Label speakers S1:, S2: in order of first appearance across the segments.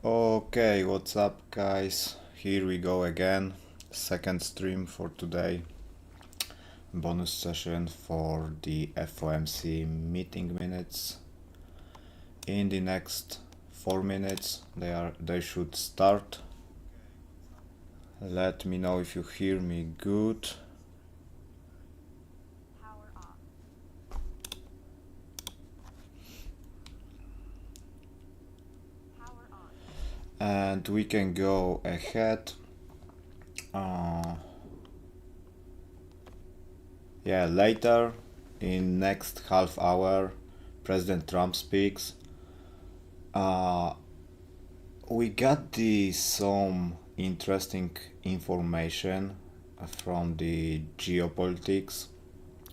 S1: Okay, what's up guys? Here we go again. Second stream for today. Bonus session for the FOMC meeting minutes. In the next 4 minutes they should start. Let me know if you hear me good. And we can go ahead. Later in next half hour President Trump speaks. We got some interesting information from the geopolitics.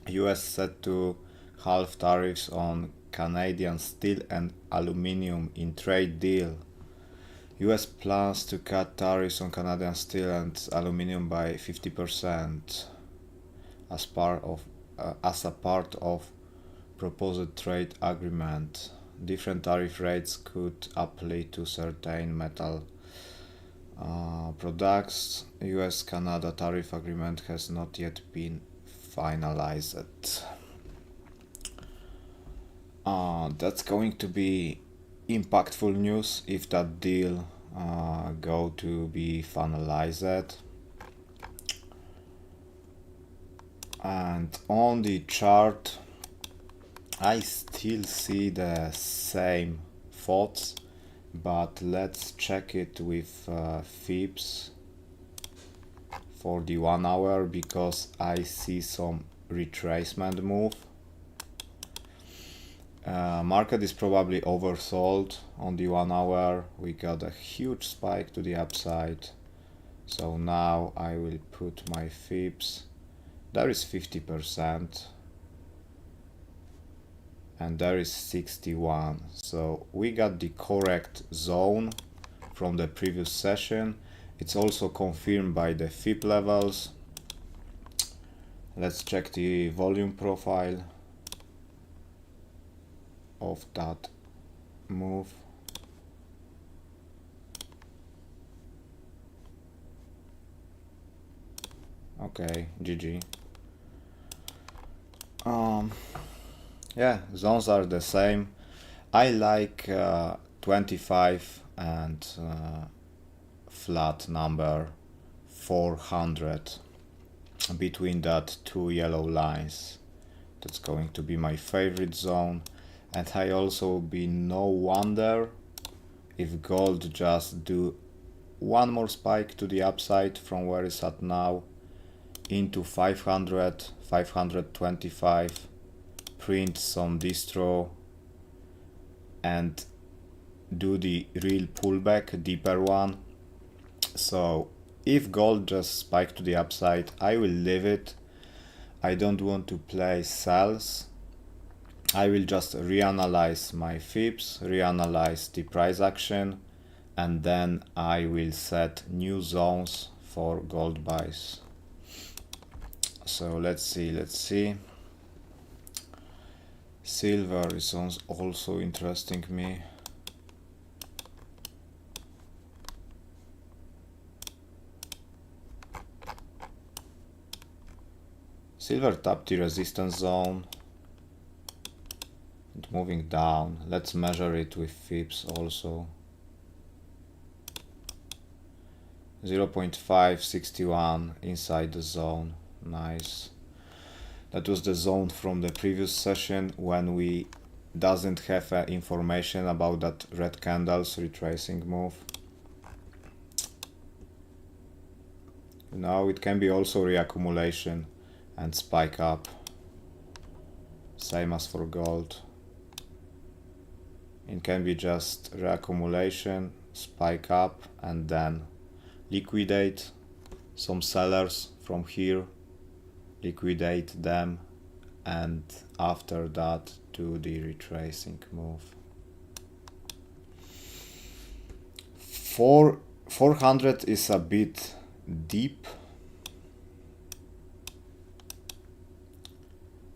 S1: US set to halve tariffs on Canadian steel and aluminium in trade deal. US plans to cut tariffs on Canadian steel and aluminium by 50% as a part of proposed trade agreement. Different tariff rates could apply to certain metal products. US-Canada tariff agreement has not yet been finalized. That's going to be impactful news if that deal go to be finalized. And on the chart I still see the same thoughts, but let's check it with Fibs for the 1 hour because I see some retracement move. Market is probably oversold on the 1 hour. We got a huge spike to the upside, so now I will put my Fibs. There is 50% and there is 61, so we got the correct zone from the previous session. It's also confirmed by the Fib levels. Let's check the volume profile of that move. Okay, GG. Yeah, zones are the same. I like 25 and flat number 400 between that two yellow lines. That's going to be my favorite zone. And I also be no wonder if gold just do one more spike to the upside from where it's at now into 500, 525, print some distro and do the real pullback, deeper one. So if gold just spike to the upside, I will leave it. I don't want to play sells. I will just reanalyze my Fibs, reanalyze the price action, and then I will set new zones for gold buys. So let's see. Silver is also interesting me. Silver tapped the resistance zone and moving down. Let's measure it with Fibs also. 0.561 inside the zone. Nice. That was the zone from the previous session when we doesn't have information about that red candles retracing move. Now it can be also reaccumulation and spike up. Same as for gold. It can be just reaccumulation, spike up, and then liquidate some sellers from here, liquidate them, and after that do the retracing move. 400 is a bit deep.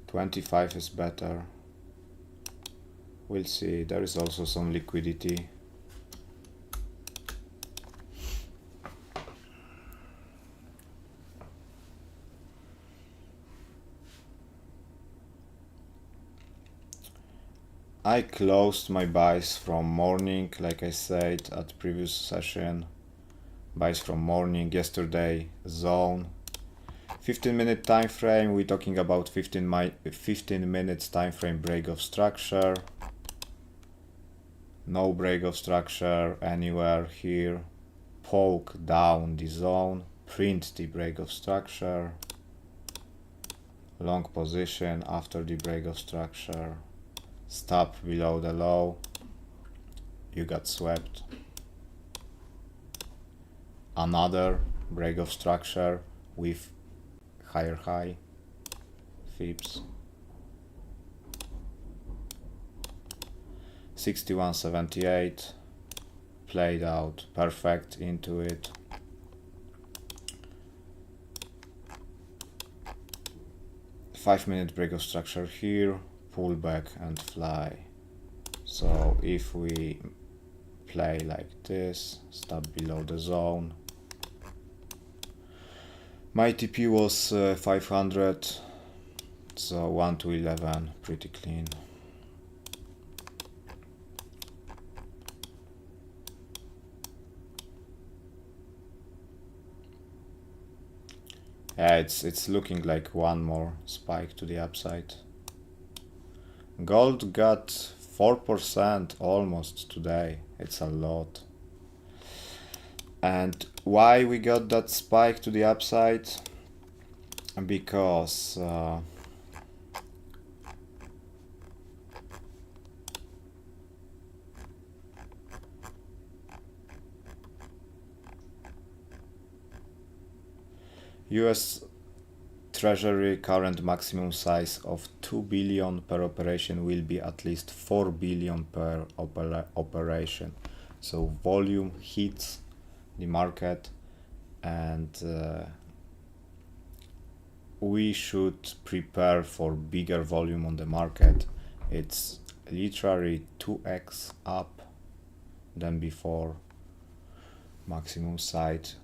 S1: 25 is better. We'll see. There is also some liquidity. I closed my buys from morning, like I said at previous session. Buys from morning yesterday, zone. 15-minute time frame, we're talking about 15 minutes time frame break of structure. No break of structure anywhere here. Poke down the zone, print the break of structure. Long position after the break of structure. Stop below the low. You got swept. Another break of structure with higher high. Fips. 61.78. Played out perfect into it. Five-minute break of structure here, pull back and fly. So if we play like this, stop below the zone. My TP was 500, so 1 to 11, pretty clean. Yeah, it's looking like one more spike to the upside. Gold got 4% almost today. It's a lot. And why we got that spike to the upside? Because US Treasury current maximum size of 2 billion per operation will be at least 4 billion per operation. So volume hits the market, and we should prepare for bigger volume on the market. It's literally 2x up than before. Maximum size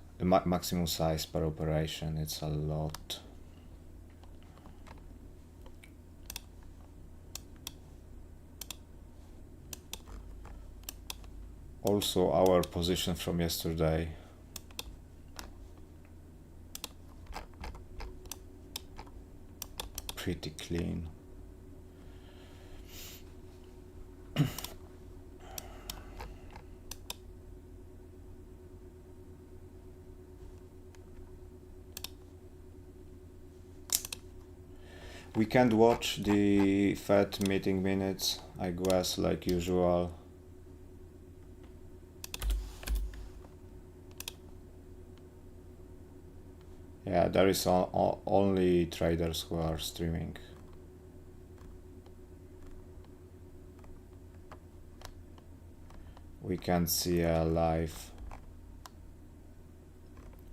S1: per operation, it's a lot. Also our position from yesterday. Pretty clean. We can't watch the Fed meeting minutes, I guess, like usual. Yeah, there is only traders who are streaming. We can't see a live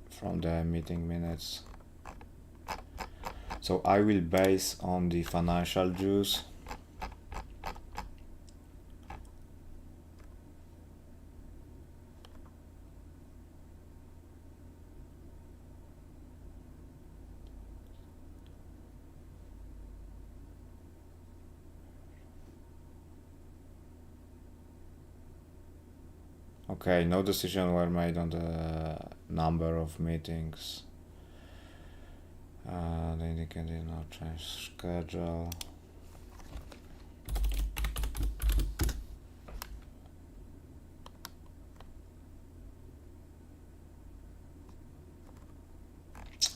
S1: from the meeting minutes. So I will base on the financial juice. Okay, no decision were made on the number of meetings. The indicator no change schedule.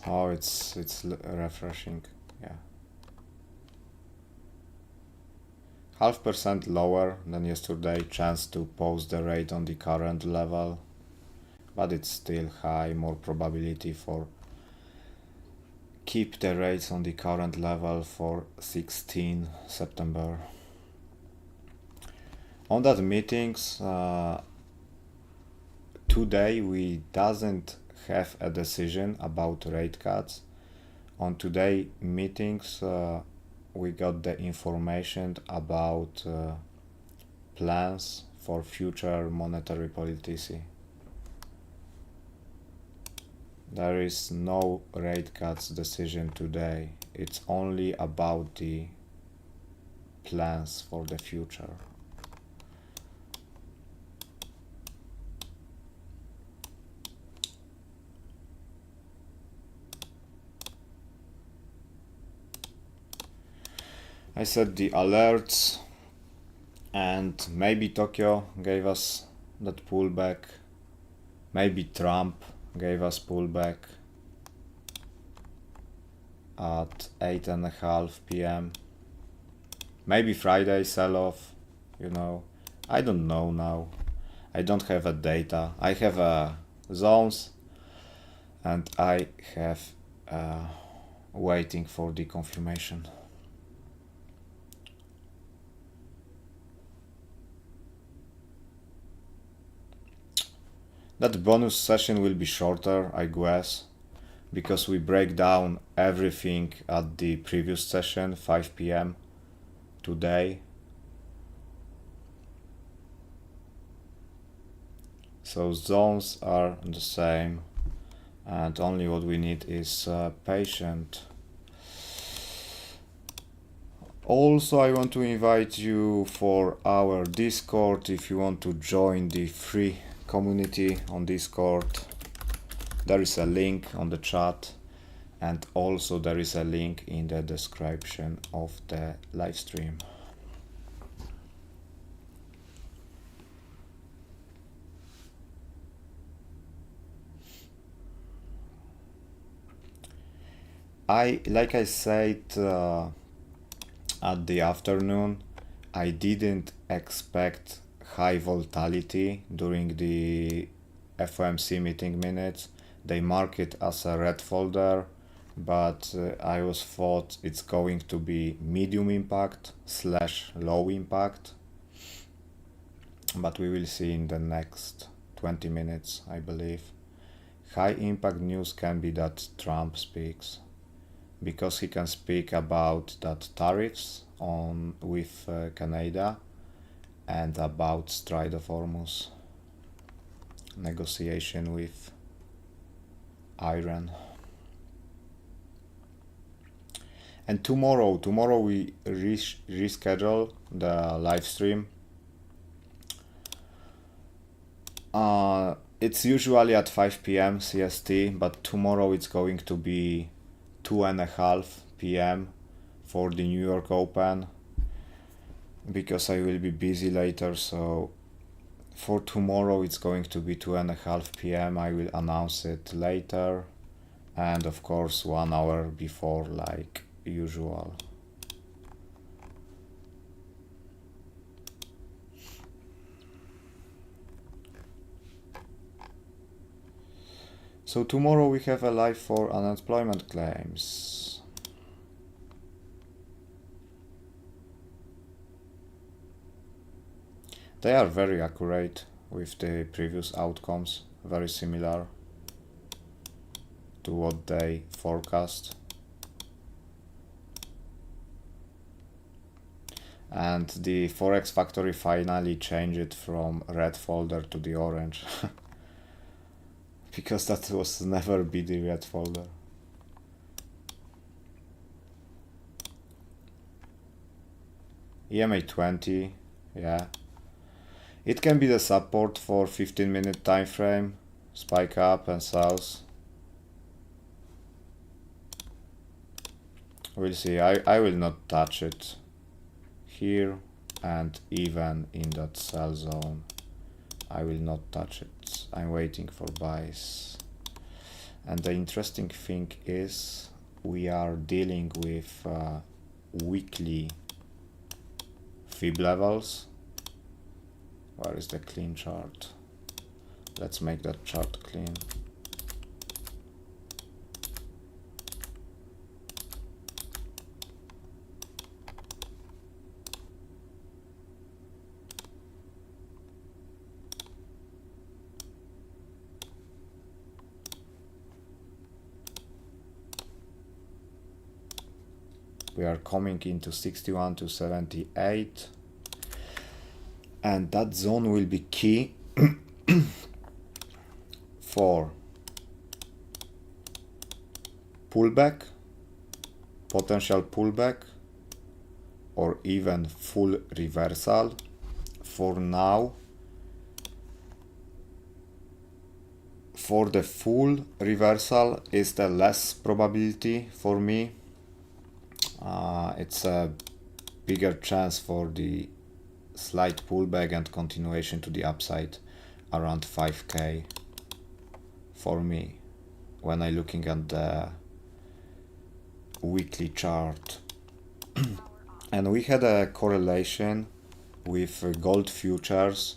S1: Oh, it's refreshing. Yeah. 0.5% lower than yesterday, chance to post the rate on the current level, but it's still high, more probability for keep the rates on the current level for 16 September. On that meetings, today we doesn't have a decision about rate cuts. On today meetings, we got the information about plans for future monetary policy. There is no rate cuts decision today. It's only about the plans for the future. I set the alerts, and maybe Tokyo gave us that pullback, maybe Trump gave us pullback at 8:30 p.m. Maybe Friday sell-off, you know, I don't know now. I don't have a data. I have zones, and I have waiting for the confirmation. That bonus session will be shorter, I guess, because we break down everything at the previous session, 5 p.m. today. So zones are the same, and only what we need is patient. Also, I want to invite you for our Discord if you want to join the free community on Discord. There is a link on the chat, and also there is a link in the description of the live stream. Like I said at the afternoon, I didn't expect high volatility during the FOMC meeting minutes. They mark it as a red folder, but I was thought it's going to be medium impact / low impact. But we will see in the next 20 minutes, I believe. High impact news can be that Trump speaks, because he can speak about that tariffs with Canada and about Strait of Hormuz negotiation with Iran. And tomorrow we reschedule the live stream. It's usually at 5 p.m. CST, but tomorrow it's going to be 2:30 p.m. for the New York Open, because I will be busy later. So for tomorrow it's going to be 2:30 p.m. I will announce it later, and of course 1 hour before, like usual. So tomorrow we have a live for unemployment claims. They are very accurate with the previous outcomes, very similar to what they forecast. And the Forex Factory finally changed it from red folder to the orange. Because that was never be the red folder. EMA 20, yeah. It can be the support for 15-minute time frame, spike up and south. We'll see. I will not touch it here, and even in that sell zone I will not touch it. I'm waiting for buys. And the interesting thing is we are dealing with weekly fib levels. Where is the clean chart? Let's make that chart clean. We are coming into 61 to 78, and that zone will be key for pullback, potential pullback, or even full reversal. For now, for the full reversal is the less probability for me. It's a bigger chance for the slight pullback and continuation to the upside around 5k for me when I'm looking at the weekly chart. And we had a correlation with gold futures.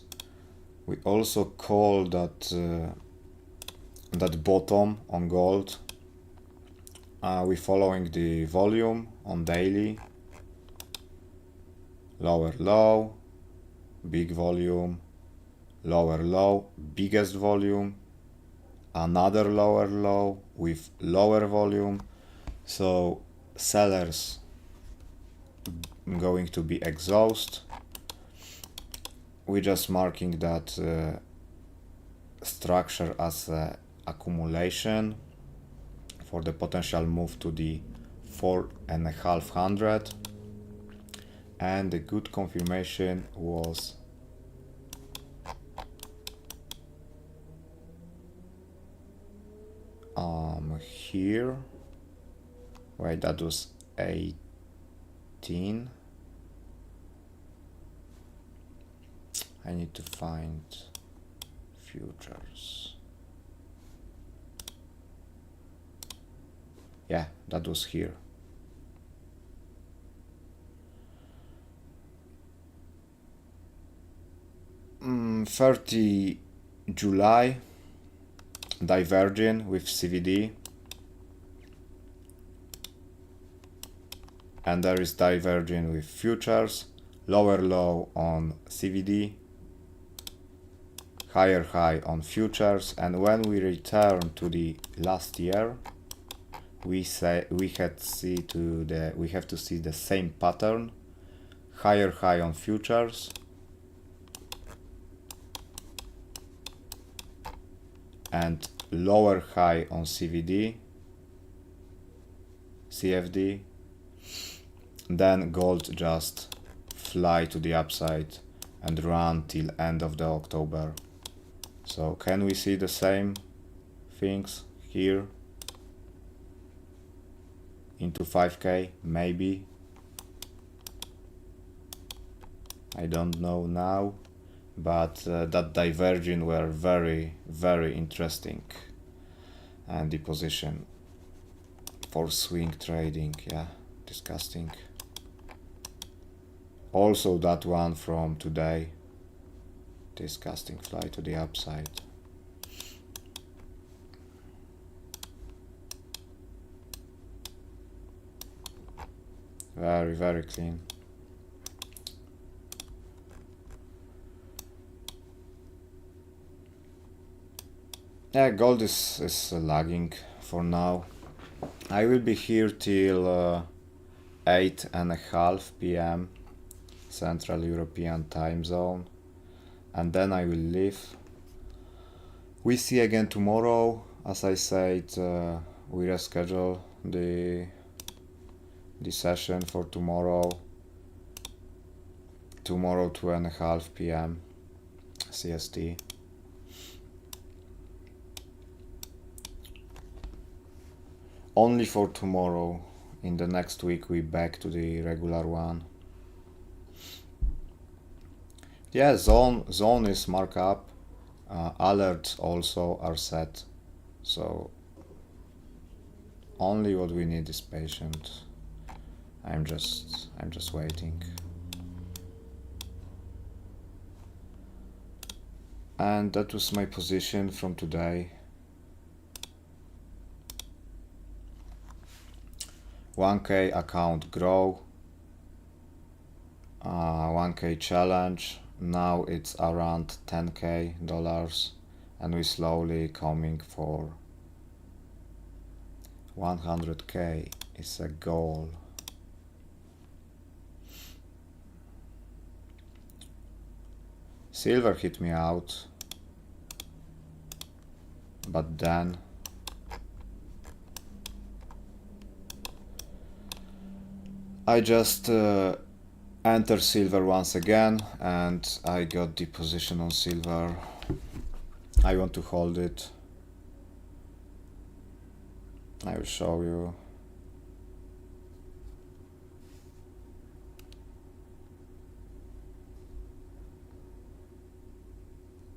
S1: We also call that that bottom on gold. We're following the volume on daily, lower low, big volume, lower low, biggest volume, another lower low with lower volume. So sellers going to be exhaust. We're just marking that structure as accumulation for the potential move to the 4,500, and the good confirmation was here. Wait, that was 18. I need to find futures. Yeah, that was here. Mm, 30 July, diverging with CVD. And there is diverging with futures, lower low on CVD, higher high on futures. And when we return to the last year, we have to see the same pattern, higher high on futures and lower high on CFD, then gold just fly to the upside and run till end of the October. So can we see the same things here into 5k? Maybe, I don't know now, but that diverging were very, very interesting, and the position for swing trading, yeah, disgusting. Also that one from today, disgusting fly to the upside. Very, very clean. Yeah, gold is lagging for now. I will be here till 8:30 p.m. Central European time zone, and then I will leave. We see again tomorrow. As I said, we reschedule the session for tomorrow. Tomorrow 2:30 p.m. CST. Only for tomorrow. In the next week we back to the regular one. Yeah, zone is marked up. Alerts also are set. So only what we need is patience. I'm just waiting. And that was my position from today. 1k account grow, 1k challenge. Now it's around $10k, and we slowly coming for 100k is a goal. Silver hit me out, but then I just Enter silver once again, and I got the position on silver. I want to hold it. I will show you.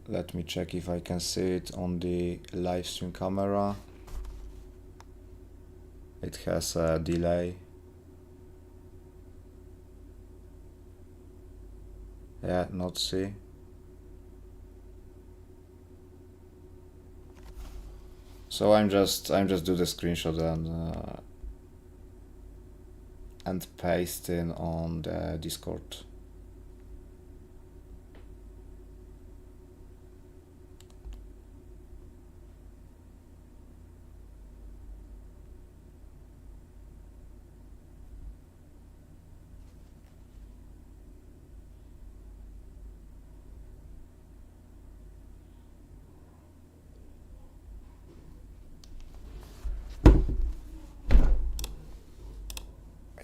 S1: Let me check if I can see it on the live stream camera. It has a delay. Yeah, not see. So I'm just do the screenshot and paste in on the Discord.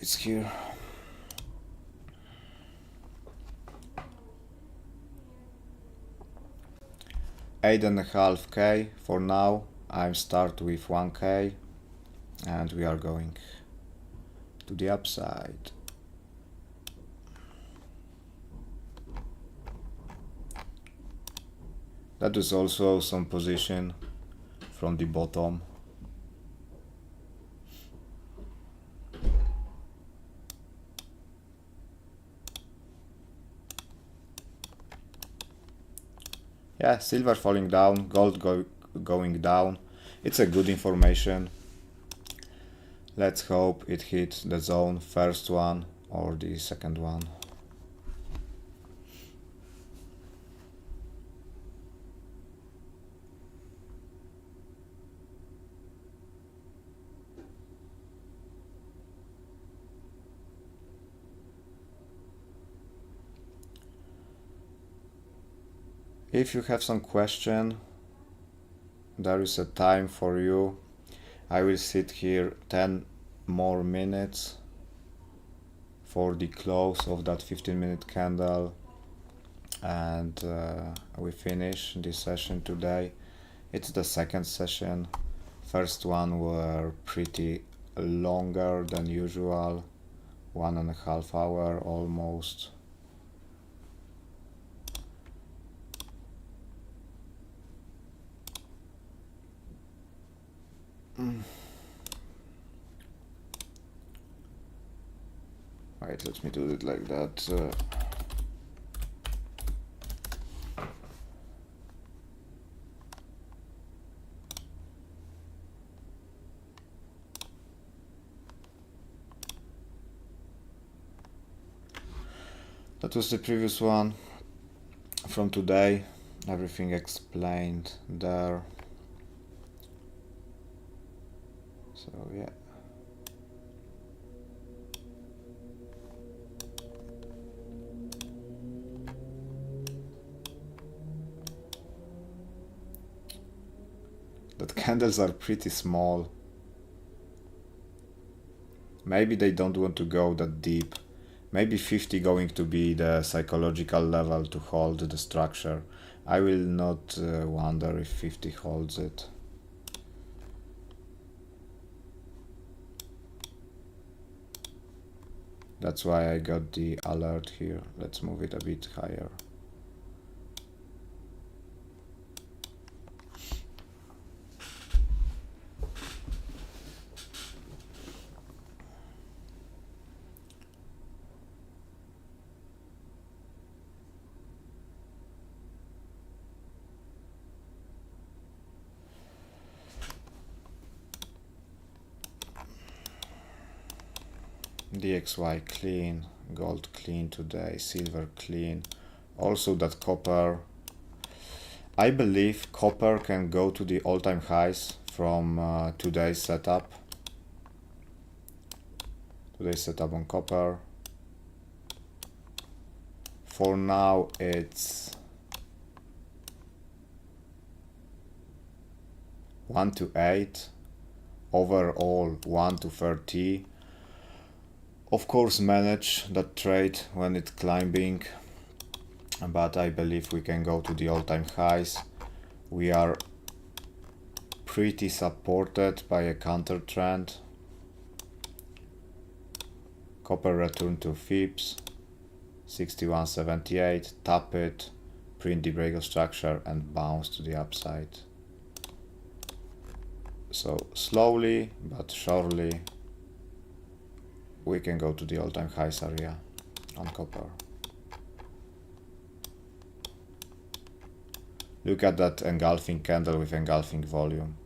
S1: It's here. $8.5K for now. I'm start with 1K, and we are going to the upside. That is also some position from the bottom. Yeah, silver falling down, gold going down. It's a good information. Let's hope it hit the zone, first one or the second one. If you have some question, there is a time for you. I will sit here 10 more minutes for the close of that 15-minute candle, and we finish this session today. It's the second session. First one were pretty longer than usual, 1.5 hours almost. Right, let me do it like that. That was the previous one from today. Everything explained there. So yeah. That candles are pretty small. Maybe they don't want to go that deep. Maybe 50 going to be the psychological level to hold the structure. I will not wonder if 50 holds it. That's why I got the alert here. Let's move it a bit higher. DXY clean, gold clean today, silver clean. Also that copper. I believe copper can go to the all-time highs from today's setup. Today's setup on copper. For now it's 1 to 8, overall 1 to 30. Of course, manage that trade when it's climbing, but I believe we can go to the all-time highs. We are pretty supported by a counter trend. Copper return to Fips, 61.78, tap it, print the breakout structure and bounce to the upside. So slowly but surely we can go to the all-time highs area on copper. Look at that engulfing candle with engulfing volume.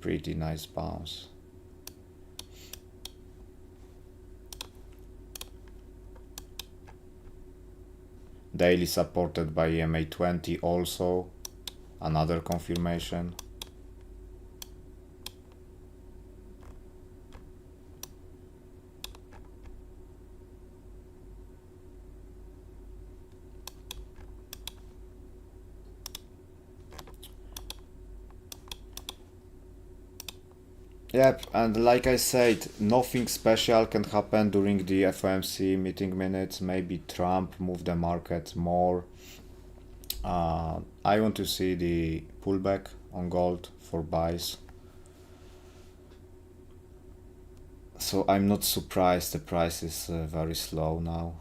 S1: Pretty nice bounce. Daily supported by EMA 20 also, another confirmation. Yep, and like I said, nothing special can happen during the FOMC meeting minutes. Maybe Trump moved the market more. I want to see the pullback on gold for buys. So I'm not surprised the price is very slow now.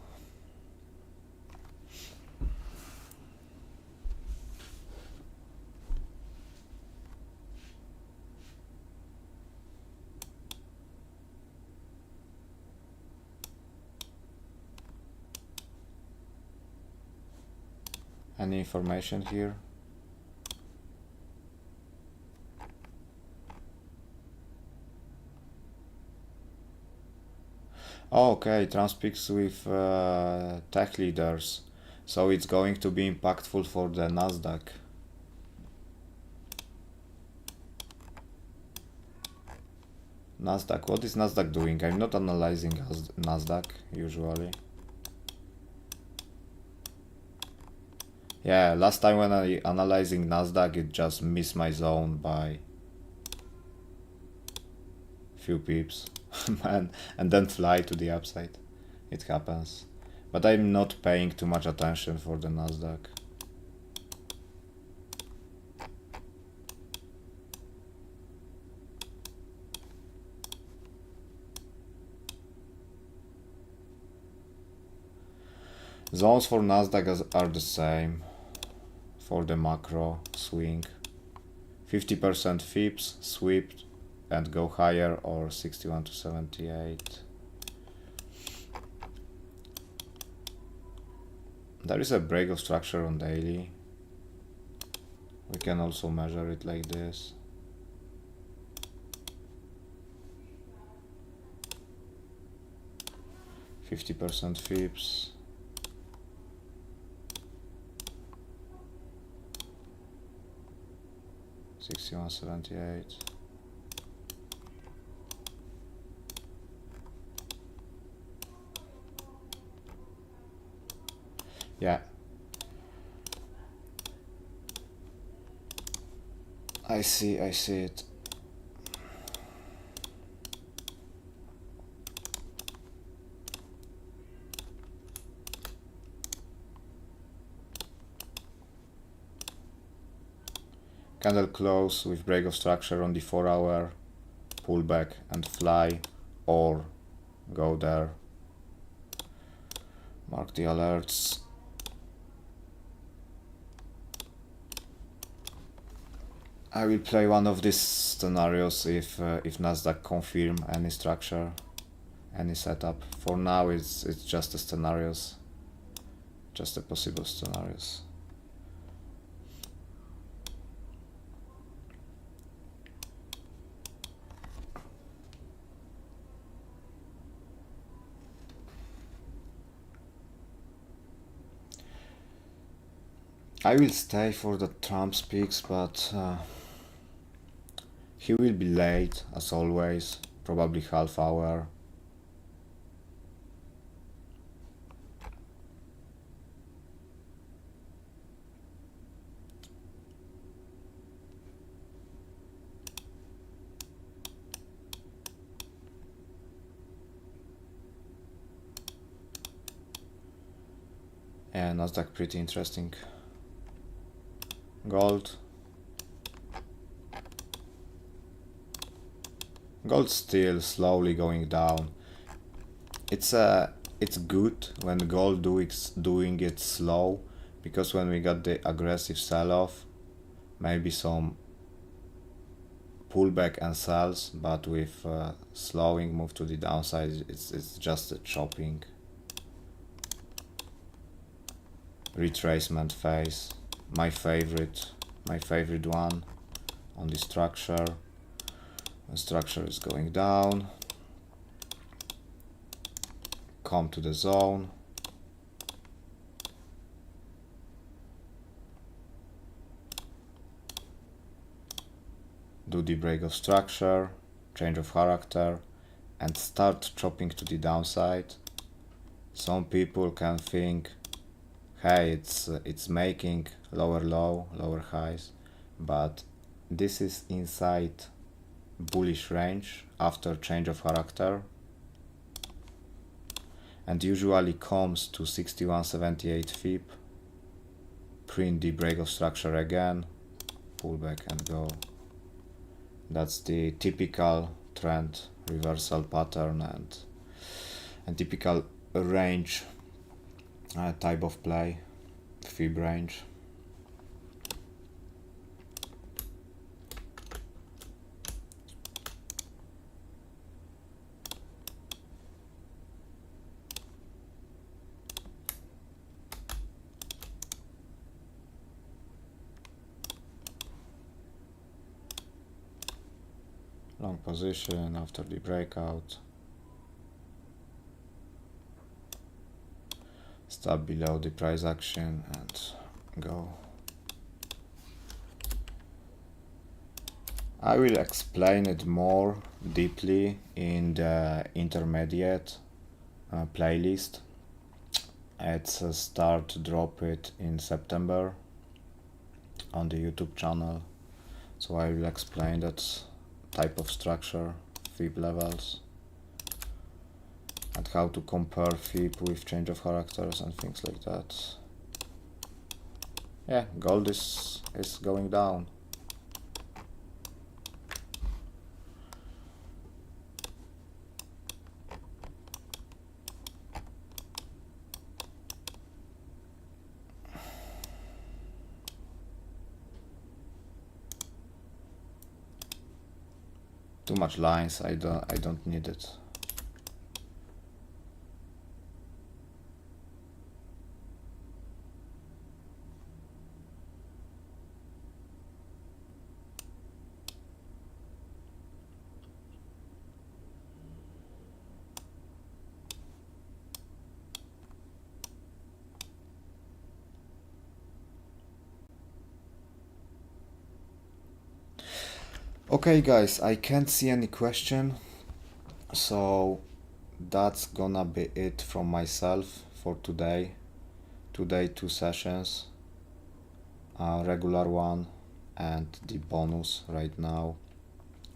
S1: Any information here? Oh, okay, Trump speaks with tech leaders, so it's going to be impactful for the Nasdaq. Nasdaq, what is Nasdaq doing? I'm not analyzing Nasdaq usually. Yeah, last time when I analyzing Nasdaq, it just missed my zone by few pips, man, and then fly to the upside. It happens, but I'm not paying too much attention for the Nasdaq. Zones for Nasdaq are the same for the macro swing. 50% Fips, sweep and go higher, or 61 to 78. There is a breakout structure on daily. We can also measure it like this. %50 Fips. $61.78. Yeah. I see it. Candle close with breakout structure on the 4-hour, pull back and fly, or go there. Mark the alerts. I will play one of these scenarios if Nasdaq confirm any structure, any setup. For now, it's just the scenarios, just the possible scenarios. I will stay for the Trump speaks, but he will be late as always, probably half hour. Yeah, Nasdaq pretty interesting. Gold. Gold still slowly going down. It's good when gold doing it slow, because when we got the aggressive sell-off, maybe some pullback and sells, but with slowing move to the downside, it's just a chopping retracement phase. My favorite one on the structure. The structure is going down, come to the zone, do the break of structure, change of character, and start chopping to the downside. Some people can think, hey, it's making lower low, lower highs, but this is inside bullish range after change of character, and usually comes to 61.78 FIB, print the break of structure again, pull back and go. That's the typical trend reversal pattern and typical range type of play, FIB range. Long position after the breakout. Stop below the price action and go. I will explain it more deeply in the intermediate playlist. It's start to drop it in September on the YouTube channel. So I will explain that type of structure, FIB levels, and how to compare FIB with change of characters and things like that. Yeah, gold is going down. Too much lines, I don't need it. Okay guys, I can't see any question, so that's gonna be it from myself for today. Today 2 sessions, regular one and the bonus right now.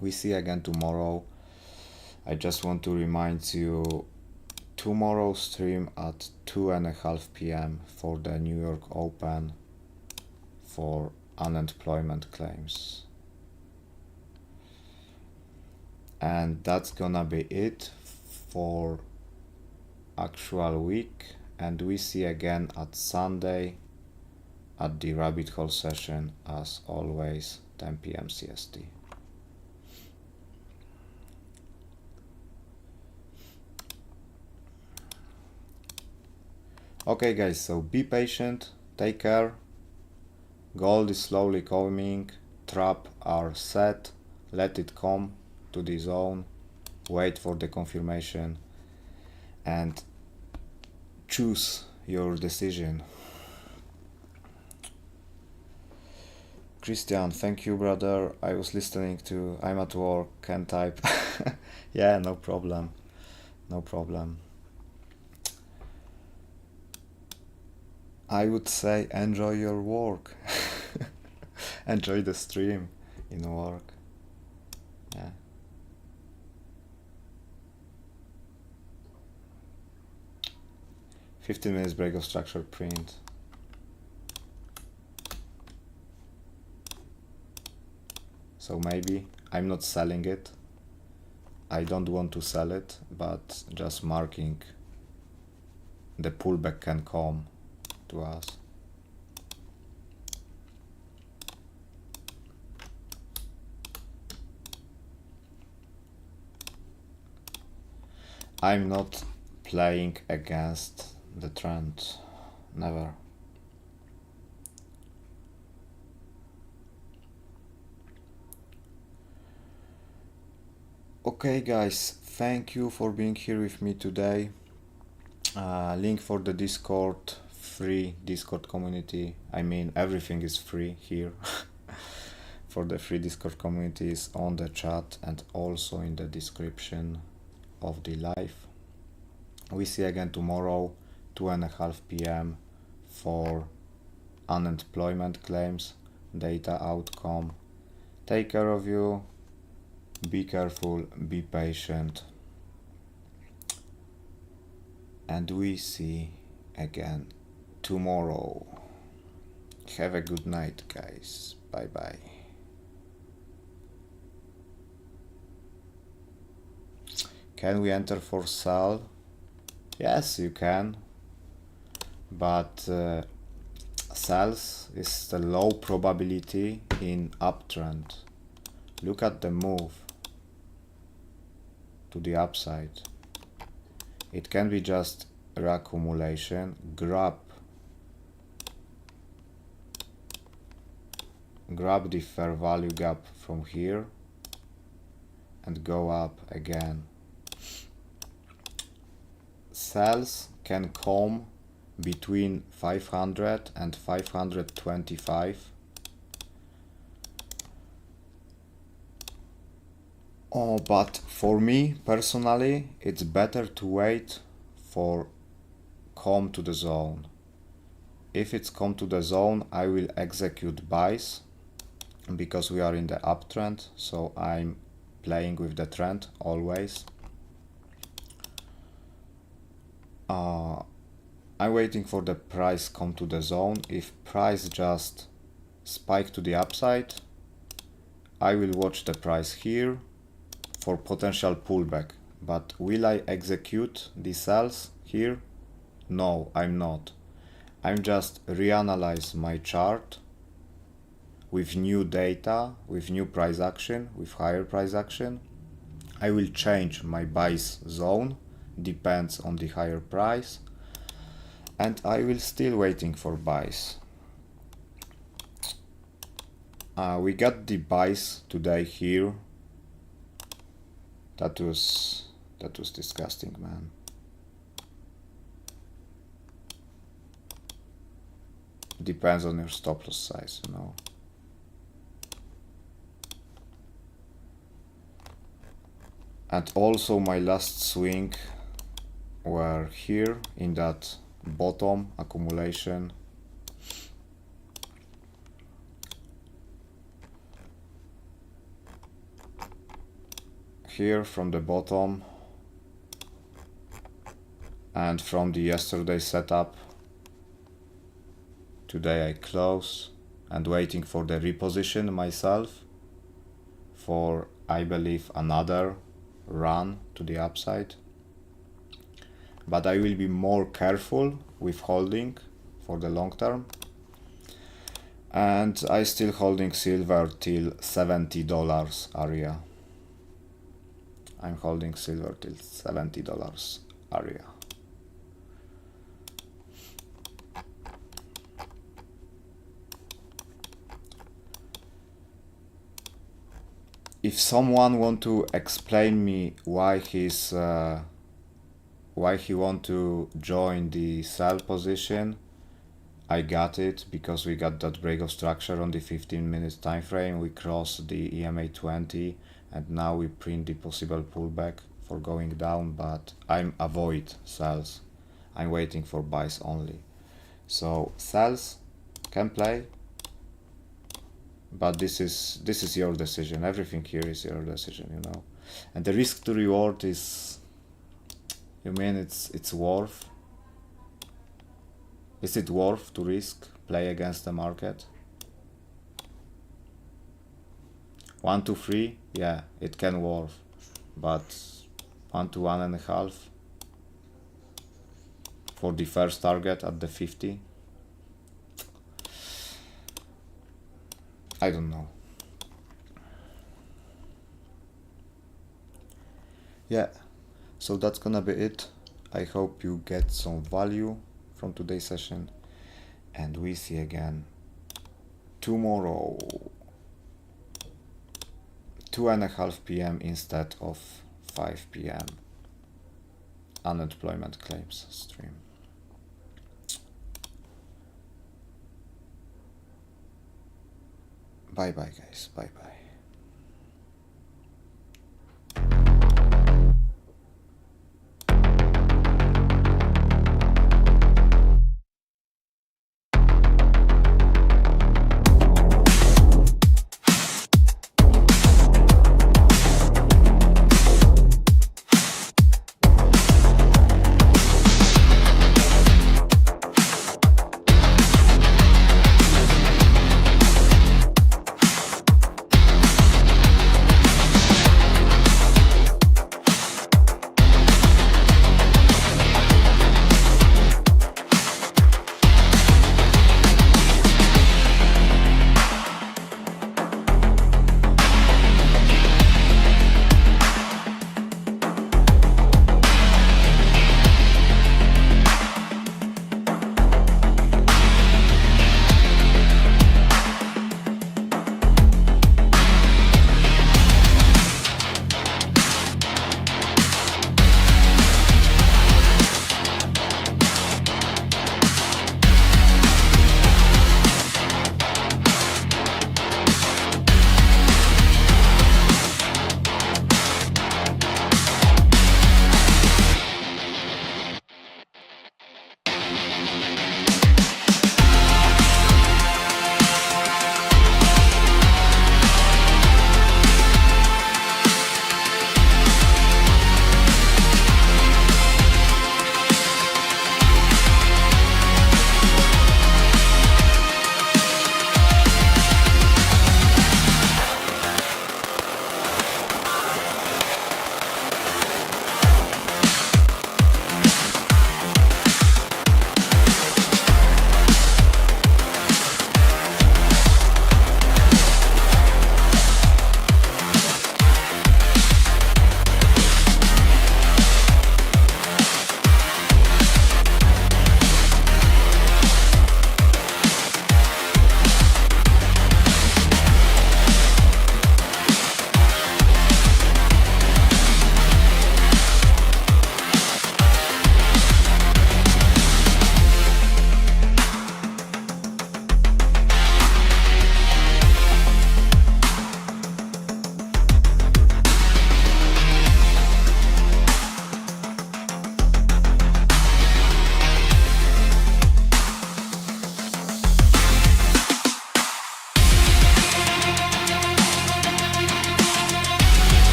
S1: We see again tomorrow. I just want to remind you, tomorrow stream at 2:30 p.m. for the New York Open for unemployment claims. And that's gonna be it for actual week, and we see again at Sunday at the rabbit hole session as always, 10 p.m. CST. Okay guys, so be patient, take care. Gold is slowly coming, trap are set, let it come to the zone, wait for the confirmation and choose your decision. Christian, thank you brother. I was listening to, I'm at work, can't type. Yeah, no problem, no problem. I would say enjoy your work. Enjoy the stream in work. Yeah. 15 minutes break of structure print. So maybe I'm not selling it. I don't want to sell it, but just marking the pullback can come to us. I'm not playing against the trend, never. Okay guys, thank you for being here with me today. Link for the Discord, free Discord community. I mean, everything is free here. For the free Discord community is on the chat and also in the description of the live. We see again tomorrow, 2:30 p.m. for unemployment claims, data outcome. Take care of you. Be careful, be patient, and we see again tomorrow. Have a good night, guys. Bye bye. Can we enter for sell? Yes, you can, but sells is the low probability in uptrend. Look at the move to the upside. It can be just reaccumulation. Grab the fair value gap from here and go up again. Sells can come between 500 and 525. Oh, but for me personally, it's better to wait for come to the zone. If it's come to the zone, I will execute buys because we are in the uptrend, so I'm playing with the trend always. I'm waiting for the price come to the zone. If price just spike to the upside, I will watch the price here for potential pullback. But will I execute the sells here? No, I'm not. I'm just reanalyze my chart with new data, with new price action, with higher price action. I will change my buys zone, depends on the higher price, and I will still waiting for buys. We got the buys today here. That was disgusting, man. Depends on your stop loss size, you know. And also my last swing were here in that bottom accumulation. Here from the bottom and from the yesterday setup. Today I close and waiting for the reposition myself for, I believe, another run to the upside. But I will be more careful with holding for the long term. And I still holding silver till $70 area. I'm holding silver till $70 area. If someone want to explain me why he want to join the sell position, I got it, because we got that break of structure on the 15 minutes time frame. We crossed the EMA 20 and now we print the possible pullback for going down, but I'm avoid sells. I'm waiting for buys only. So sells can play, but this is your decision. Everything here is your decision, you know. And the risk to reward is, you mean it's worth? Is it worth to risk play against the market? 1 to 3, yeah, it can worth, but 1 to 1.5 for the first target at the 50, I don't know. Yeah, so that's gonna be it. I hope you get some value from today's session, and we see again tomorrow 2:30 p.m. instead of 5 p.m. unemployment claims stream. Bye bye guys, bye bye.